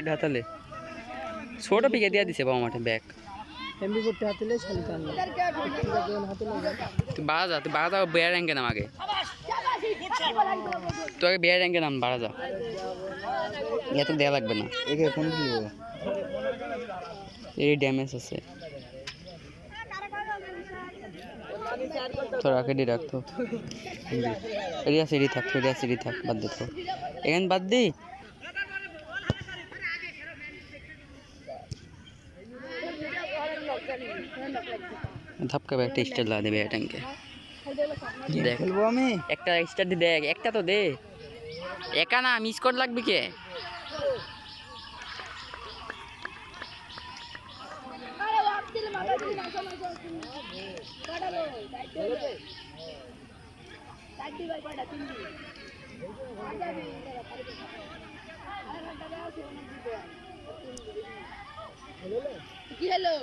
হাতালে ছোট পিকে দিয়া দিছে বাবা মাঠে ব্যাগ এমবি করতে হাতলে শালিকান তুই বাড়া যা বেয়ার র্যাঙ্কে নাম আগে তুই আগে বেয়ার র্যাঙ্কে নাম বাড়া যা এত দেওয়া লাগবে না একে ফোন দিল এই ড্যামেজ আছে তোর আগে দিয়ে রাখতো সিঁড়ি থাক বাদ দে তো এখানে বাদ দি ধাপকাবে একটা স্টার লাগা দেবে ট্যাঙ্কে খেলবো আমি একটা স্টার দি দেখ একটা তো দে একা না মিস কর লাগবে কে কি হলো